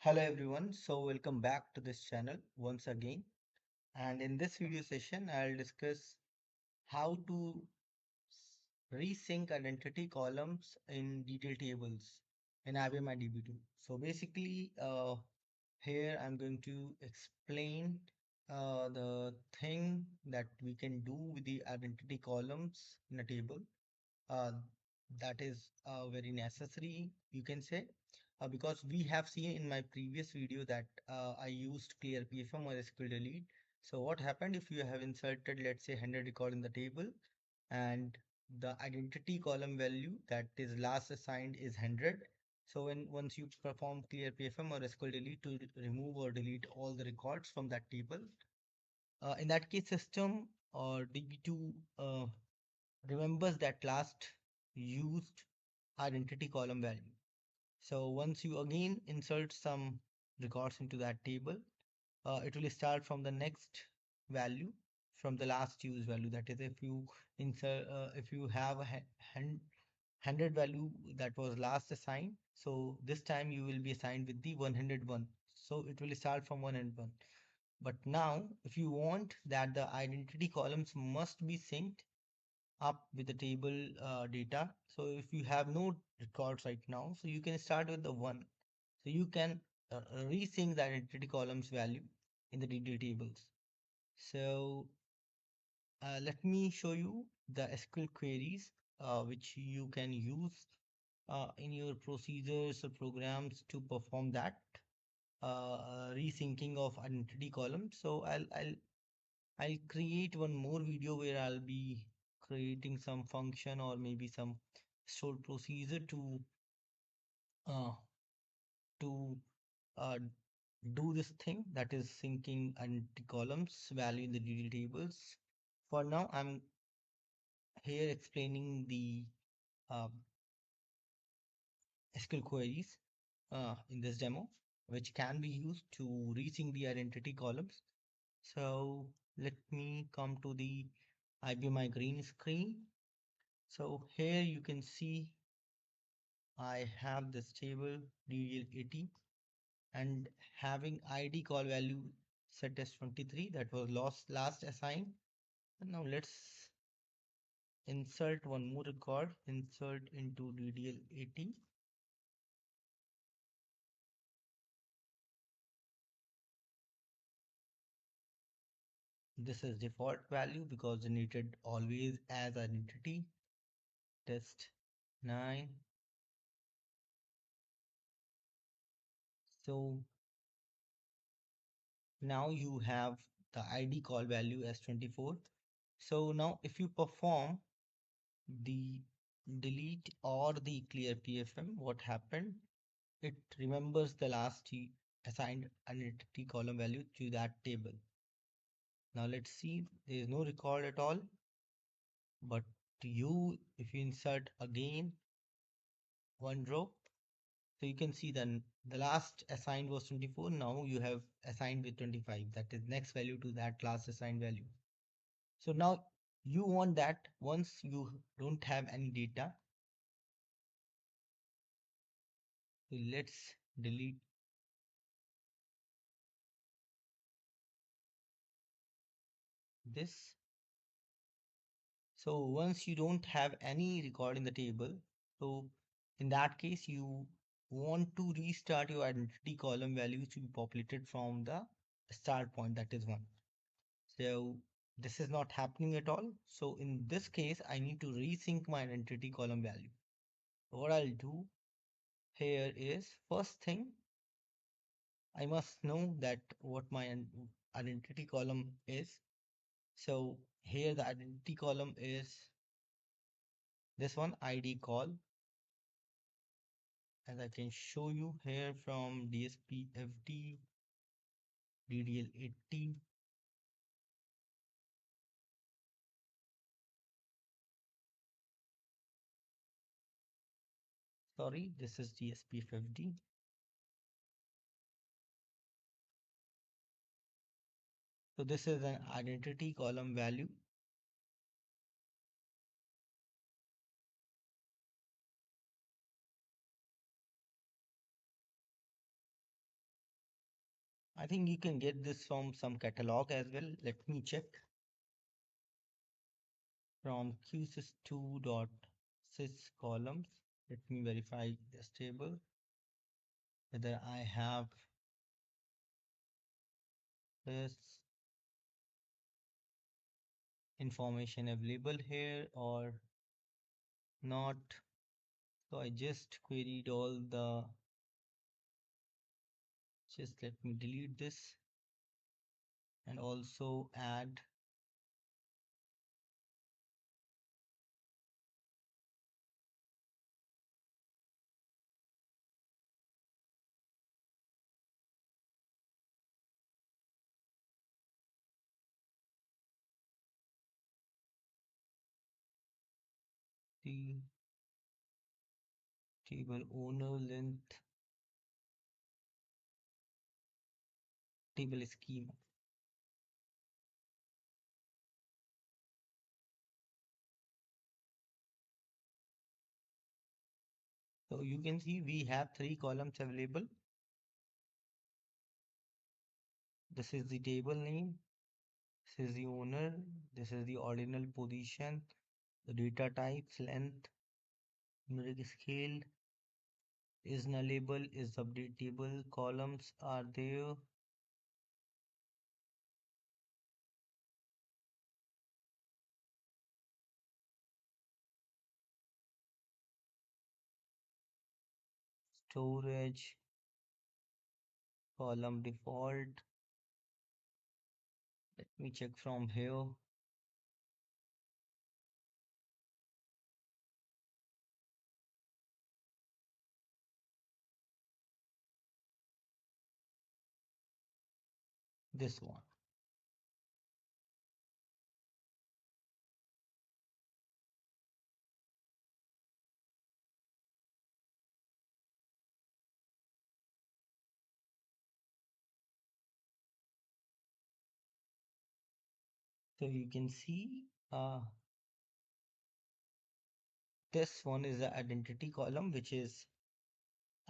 Hello everyone, so welcome back to this channel once again. And in this video session, I'll discuss how to resync identity columns in detail tables in IBM and DB2. So basically, here I'm going to explain the thing that we can do with the identity columns in a table. uh, that is very necessary, you can say, because we have seen in my previous video that I used clear PFM or SQL delete. So what happened if you have inserted, let's say, 100 record in the table, and the identity column value that is last assigned is 100. So when once you perform clear PFM or SQL delete to remove or delete all the records from that table, in that case system or DB2 remembers that last used identity column value. So once you again insert some records into that table, it will start from the next value from the last used value. That is, if you insert, if you have a 100 value that was last assigned, so this time you will be assigned with the 101. So it will start from 101. But now, if you want that the identity columns must be synced up with the table data. So if you have no records right now, so you can start with the one. So you can resync the identity columns value in the DDL tables. So let me show you the SQL queries which you can use in your procedures or programs to perform that resyncing of identity columns. So I'll create one more video where I'll be creating some function or maybe some stored procedure uh, to uh, do this thing, that is syncing identity columns value in the DDL tables. For now, I'm here explaining the uh, SQL queries in this demo, which can be used to resync the identity columns. So let me come to the IBM green screen. So here you can see I have this table DDL80 and having ID call value set as 23 that was last assigned. And now let's insert one more record, insert into DDL80. This is default value because generated always as identity test 9. So now you have the ID call value as 24. So now if you perform the delete or the clear PFM, what happened? It remembers the last assigned identity column value to that table. Now let's see, there is no record at all, but if you insert again one row, so you can see then the last assigned was 24. Now you have assigned with 25. That is next value to that last assigned value. So now you want that once you don't have any data. So let's delete this. So once you don't have any record in the table, so in that case, you want to restart your identity column values to be populated from the start point, that is one. So this is not happening at all. So in this case, I need to resync my identity column value. What I'll do here is, first thing, I must know that what my identity column is. So here the identity column is this one, ID call, as I can show you here from DSPFD DDL80. Sorry, this is DSPFD. So this is an identity column value. I think you can get this from some catalog as well. Let me check from qsys2.sys columns. Let me verify this table whether I have this information available here or not. So I just queried all the, just let me delete this and also add the table owner length, table schema. So you can see we have three columns available. This is the table name, this is the owner, this is the ordinal position, the data types, length, numeric scale, is nullable, is updatable, columns are there. Storage, column default. Let me check from here. This one. So you can see this one is the identity column, which is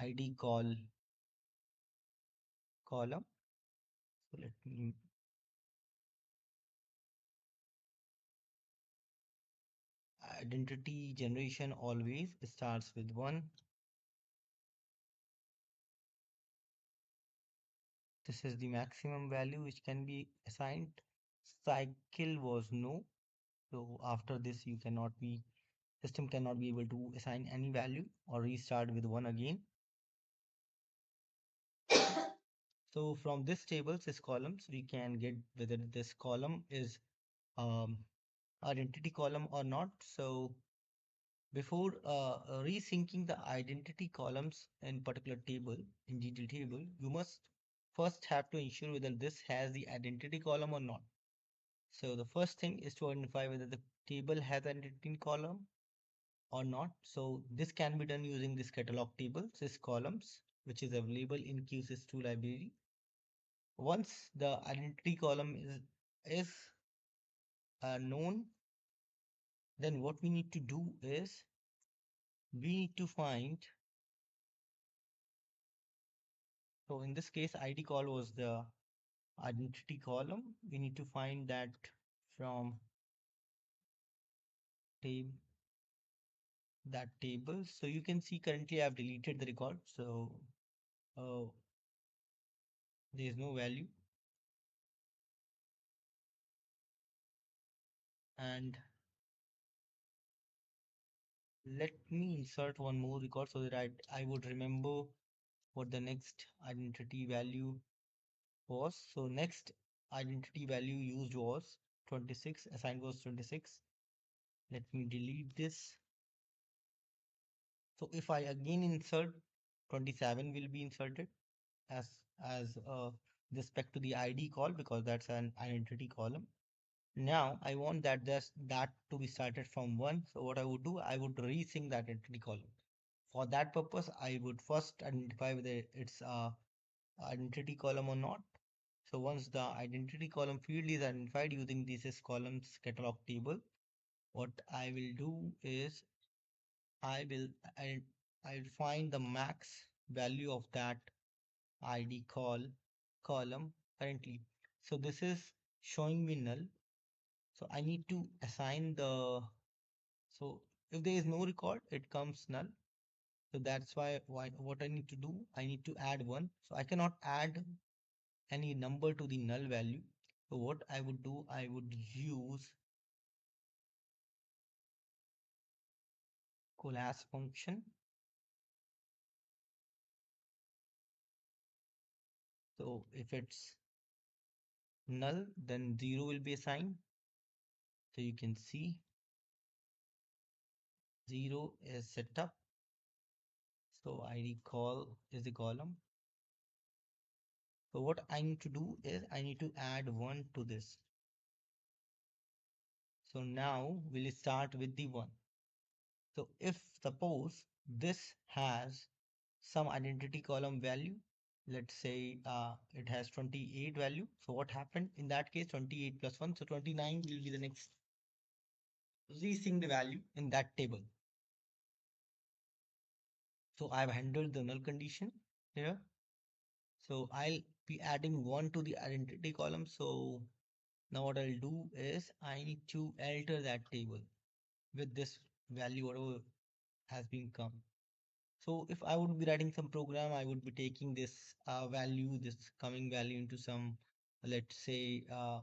ID call column. So let me identity generation always starts with 1. This is the maximum value which can be assigned. Cycle was no. So after this you cannot be, system cannot be able to assign any value or restart with 1 again. So from this table, this columns, we can get whether this column is um, identity column or not. So before resyncing the identity columns in particular table, in detail table, you must first have to ensure whether this has the identity column or not. So the first thing is to identify whether the table has identity column or not. So this can be done using this catalog table, sys columns, which is available in qsys2 library. Once the identity column is known, then what we need to do is we need to find, so in this case id call was the identity column. We need to find that from that table. So you can see currently I've deleted the record, so uh, there is no value. And let me insert one more record so that I would remember what the next identity value was. So next identity value used was 26, assigned was 26. Let me delete this. So if I again insert, 27 will be inserted as respect to the ID call, because that's an identity column. Now I want that to be started from 1. So what I would do, I would resync that identity column. For that purpose, I would first identify whether it's a identity column or not. So once the identity column field is identified using this columns catalog table, what I will do is I will I, I'll find the max value of that ID call column currently. So this is showing me null. So I need to assign so if there is no record, it comes null. So that's why what I need to do, I need to add one. So I cannot add any number to the null value. So what I would do, I would use class function. So if it's null, then 0 will be assigned. So you can see 0 is set up. So ID call is the column. So what I need to do is I need to add 1 to this. So now we'll start with the 1. So if suppose this has some identity column value, let's say it has 28 value. So what happened in that case, 28 plus 1, so 29 will be the next resync the value in that table. So I've handled the null condition here. So I'll be adding 1 to the identity column. So now what I'll do is I need to alter that table with this value, whatever has been come. So if I would be writing some program, I would be taking this value, this coming value into some, let's say, a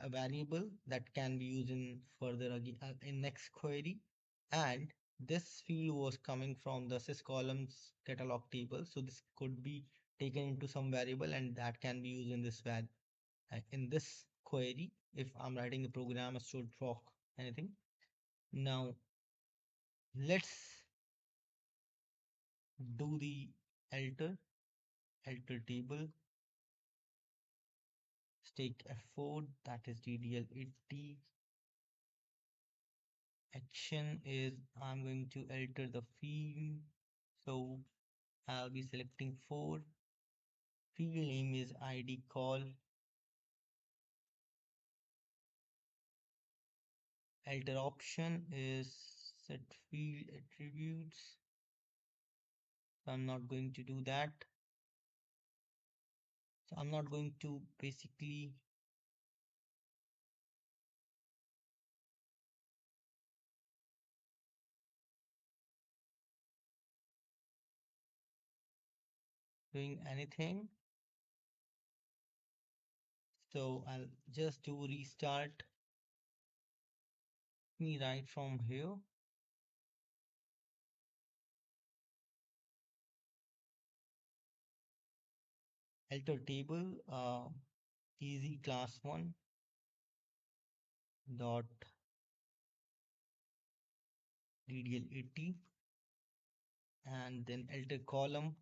variable that can be used in further again in next query. And this field was coming from the sys columns catalog table. So this could be taken into some variable and that can be used in this in this query if I'm writing a program should proc anything. Now let's do the alter table stake F4, that is DDL 80. Action is I'm going to alter the field. So I'll be selecting 4. Field name is ID call. Alter option is set field attributes. So I'm not going to do that. So I'm not going to basically doing anything. So I'll just do restart me right from here. Alter table easy class 1 dot DDL 80 and then alter column.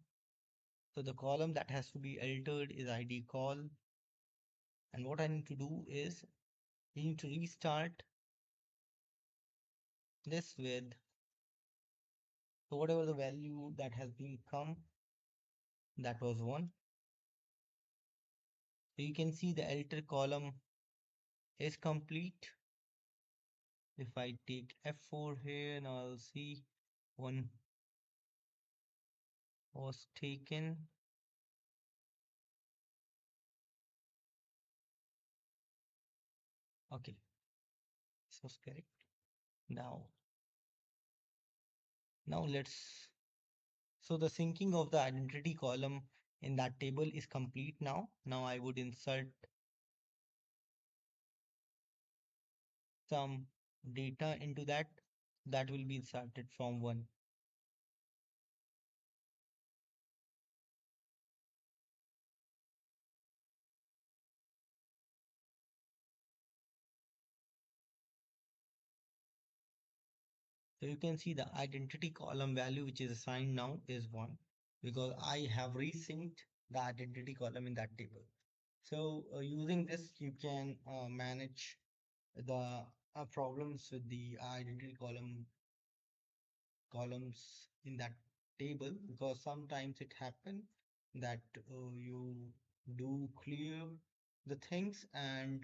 So the column that has to be altered is ID call. And what I need to do is we need to restart this with so whatever the value that has been come, that was 1. So you can see the alter column is complete. If I take F4 here, now I'll see 1 was taken. Okay, this was correct. Now let's so the syncing of the identity column in that table is complete now. Now I would insert some data into that will be inserted from 1. So you can see the identity column value which is assigned now is 1 because I have resynced the identity column in that table. So using this you can manage the problems with the identity columns in that table because sometimes it happen that you do clear the things and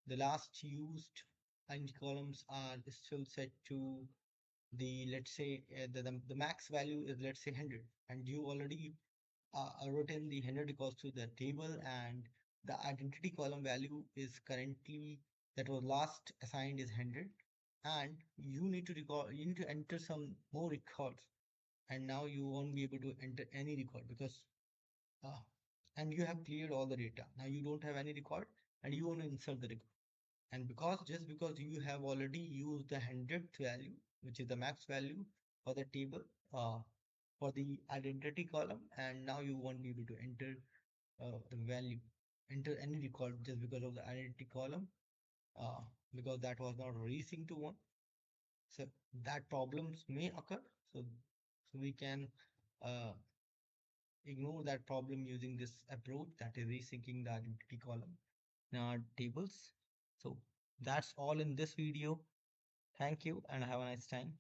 the last used ID columns are still set to the let's say the max value is let's say 100 and you already wrote in the 100 records to the table, and the identity column value is currently that was last assigned is 100, and you need to enter some more records, and now you won't be able to enter any record because uh, and you have cleared all the data. Now you don't have any record and you want to insert the record. And because you have already used the 100th value, which is the max value for the table, uh, for the identity column, and now you won't be able to the value, enter any record just because of the identity column, uh, because that was not resync to one. So that problems may occur. So we can uh, ignore that problem using this approach, that is resyncing the identity column in our tables. So that's all in this video. Thank you and have a nice time.